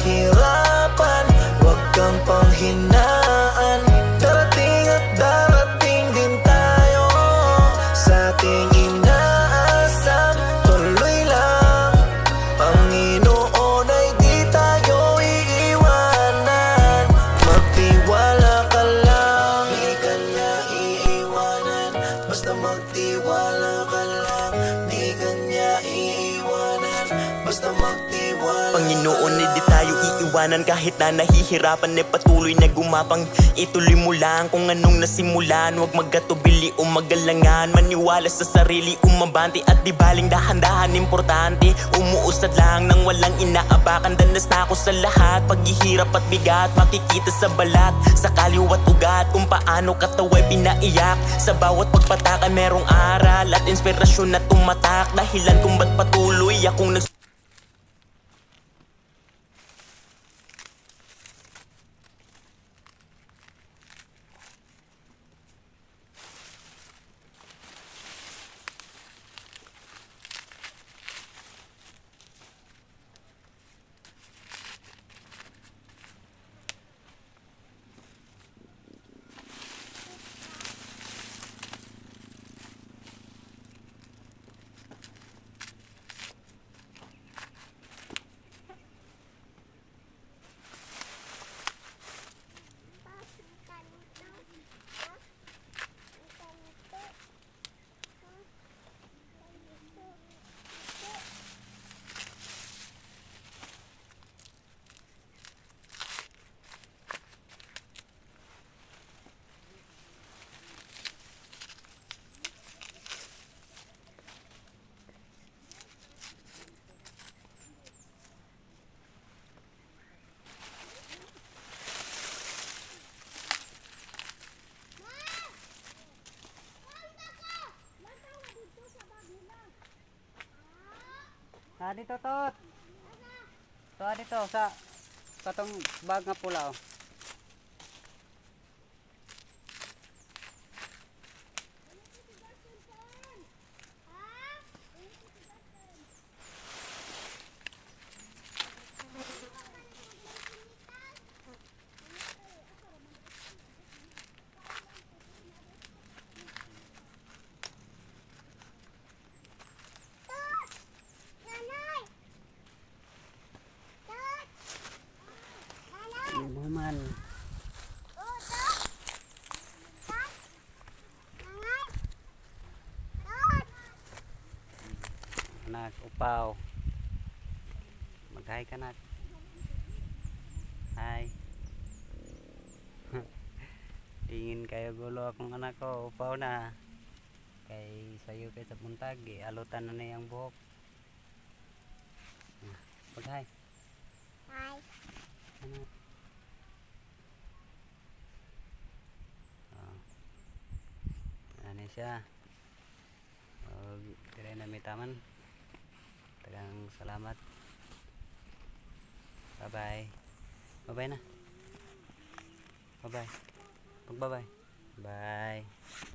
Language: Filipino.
kahirapan, huwag kang panghinaan. Darating at darating din tayo sa ating inaasam. Tuloy lang, Panginoon ay di tayo iiwanan. Magtiwala ka lang, di ka niya iiwanan. Basta magtiwala ka lang, di ka niya iiwanan. Basta magtiwala. Panginoon, di tayo iiwanan. Kahit na nahihirapan, patuloy na gumapang. Ituloy mo lang kung anong nasimulan. Huwag magkatubili o magalangan. Maniwala sa sarili, umabante at di baling dahan-dahan. Importante, umuusad lang nang walang inaapakan. Danas na ako sa lahat, paghihirap at bigat. Makikita sa balat, sa kaliwat ugat, kung paano katawa'y pinaiyak. Sa bawat pagpataka merong aral at inspirasyon na tumatak. Dahilan kung ba't patuloy akong dito tot. Dito sa katong bag nga pula oh. Naman. Anak, upaw. Mag-hi ka nak. Hi. Tingin kayo gulo akong anak ko. Upaw na. Kay sayo kay sa buntag. Alutan na niyang buhok. Mag-hi. Hi. Ano? Ano siya? Dire na may taman. Tagang salamat. Bye-bye. Bye-bye na. Bye-bye. Bye-bye. Bye.